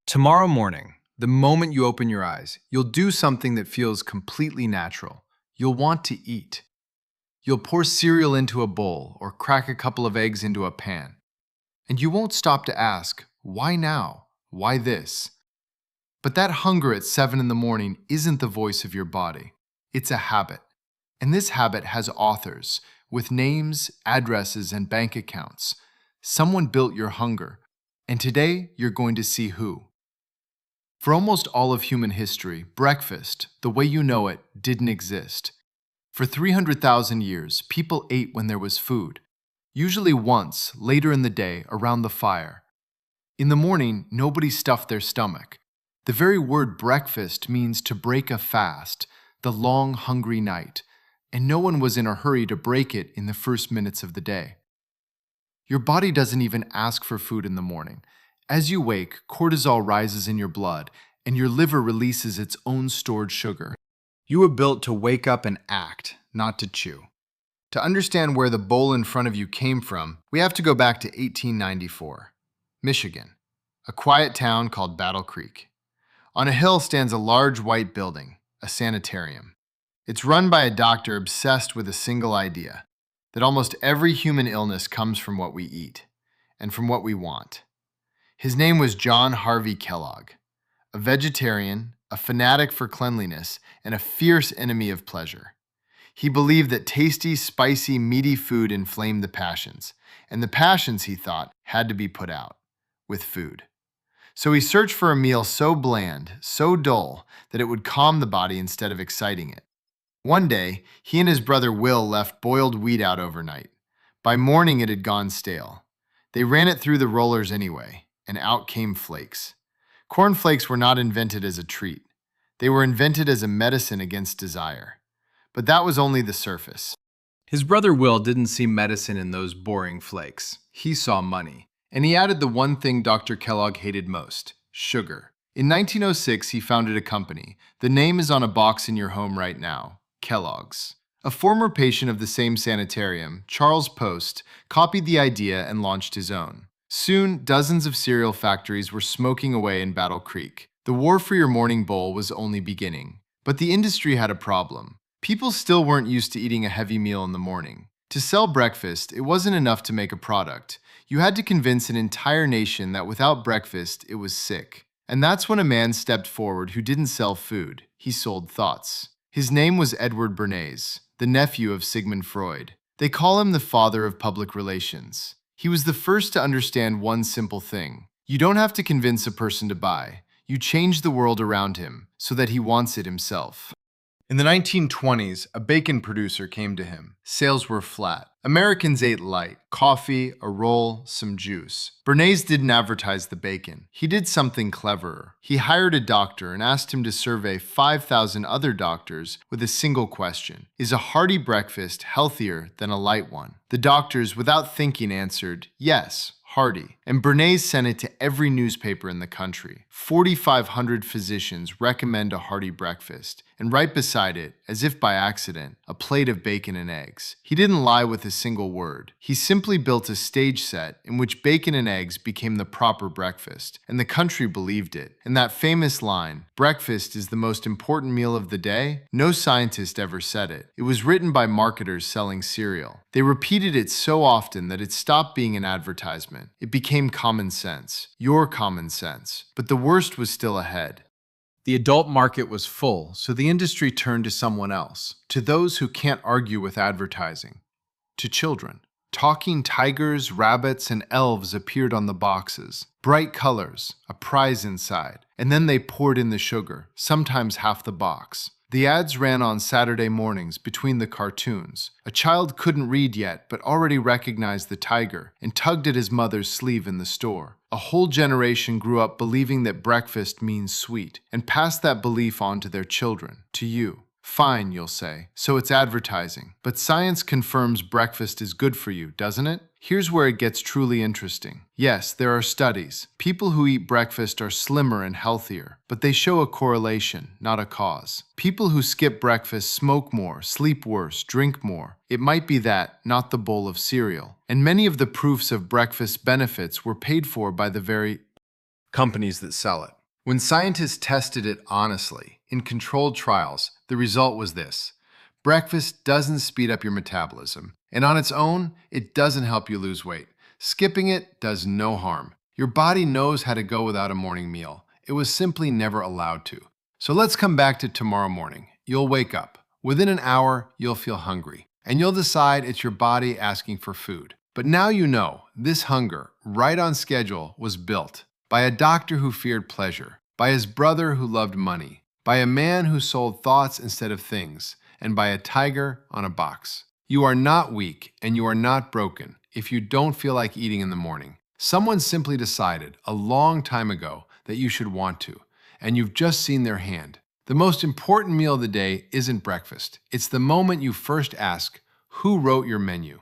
Tomorrow morning, the moment you open your eyes, you'll do something that feels completely natural. You'll want to eat. You'll pour cereal into a bowl or crack a couple of eggs into a pan. And you won't stop to ask, why now? Why this? But that hunger at 7 in the morning isn't the voice of your body. It's a habit. And this habit has authors with names, addresses, and bank accounts. Someone built your hunger. And today, you're going to see who. For almost all of human history, breakfast, the way you know it, didn't exist. For 300,000 years, people ate when there was food, usually once, later in the day, around the fire. In the morning, nobody stuffed their stomach. The very word breakfast means to break a fast, the long, hungry night, and no one was in a hurry to break it in the first minutes of the day. Your body doesn't even ask for food in the morning. As you wake, cortisol rises in your blood, and your liver releases its own stored sugar. You were built to wake up and act, not to chew. To understand where the bowl in front of you came from, we have to go back to 1894. Michigan, a quiet town called Battle Creek. On a hill stands a large white building, a sanitarium. It's run by a doctor obsessed with a single idea, that almost every human illness comes from what we eat, and from what we want. His name was John Harvey Kellogg, a vegetarian, a fanatic for cleanliness, and a fierce enemy of pleasure. He believed that tasty, spicy, meaty food inflamed the passions, and the passions, he thought, had to be put out with food. So he searched for a meal so bland, so dull, that it would calm the body instead of exciting it. One day, he and his brother Will left boiled wheat out overnight. By morning, it had gone stale. They ran it through the rollers anyway, and out came flakes. Corn flakes were not invented as a treat. They were invented as a medicine against desire. But that was only the surface. His brother Will didn't see medicine in those boring flakes. He saw money. And he added the one thing Dr. Kellogg hated most, sugar. In 1906, he founded a company. The name is on a box in your home right now, Kellogg's. A former patient of the same sanitarium, Charles Post, copied the idea and launched his own. Soon, dozens of cereal factories were smoking away in Battle Creek. The war for your morning bowl was only beginning. But the industry had a problem. People still weren't used to eating a heavy meal in the morning. To sell breakfast, it wasn't enough to make a product. You had to convince an entire nation that without breakfast, it was sick. And that's when a man stepped forward who didn't sell food. He sold thoughts. His name was Edward Bernays, the nephew of Sigmund Freud. They call him the father of public relations. He was the first to understand one simple thing. You don't have to convince a person to buy. You change the world around him so that he wants it himself. In the 1920s, a bacon producer came to him. Sales were flat. Americans ate light, coffee, a roll, some juice. Bernays didn't advertise the bacon. He did something cleverer. He hired a doctor and asked him to survey 5,000 other doctors with a single question. Is a hearty breakfast healthier than a light one? The doctors, without thinking, answered, yes, hearty. And Bernays sent it to every newspaper in the country. 4,500 physicians recommend a hearty breakfast. And right beside it, as if by accident, a plate of bacon and eggs. He didn't lie with a single word. He simply built a stage set in which bacon and eggs became the proper breakfast, and the country believed it. And that famous line, breakfast is the most important meal of the day, no scientist ever said it. It was written by marketers selling cereal. They repeated it so often that it stopped being an advertisement. It became common sense, your common sense. But the worst was still ahead. The adult market was full, so the industry turned to someone else, to those who can't argue with advertising, to children. Talking tigers, rabbits, and elves appeared on the boxes. Bright colors, a prize inside, and then they poured in the sugar, sometimes half the box. The ads ran on Saturday mornings between the cartoons. A child couldn't read yet, but already recognized the tiger and tugged at his mother's sleeve in the store. A whole generation grew up believing that breakfast means sweet and passed that belief on to their children, to you. Fine, you'll say, so it's advertising. But science confirms breakfast is good for you, doesn't it? Here's where it gets truly interesting. Yes, there are studies. People who eat breakfast are slimmer and healthier, but they show a correlation, not a cause. People who skip breakfast smoke more, sleep worse, drink more. It might be that, not the bowl of cereal. And many of the proofs of breakfast benefits were paid for by the very companies that sell it. When scientists tested it honestly, in controlled trials, the result was this. Breakfast doesn't speed up your metabolism, and on its own, it doesn't help you lose weight. Skipping it does no harm. Your body knows how to go without a morning meal. It was simply never allowed to. So let's come back to tomorrow morning. You'll wake up. Within an hour, you'll feel hungry, and you'll decide it's your body asking for food. But now you know this hunger, right on schedule, was built by a doctor who feared pleasure, by his brother who loved money, by a man who sold thoughts instead of things, and by a tiger on a box. You are not weak and you are not broken if you don't feel like eating in the morning. Someone simply decided a long time ago that you should want to, and you've just seen their hand. The most important meal of the day isn't breakfast. It's the moment you first ask, who wrote your menu?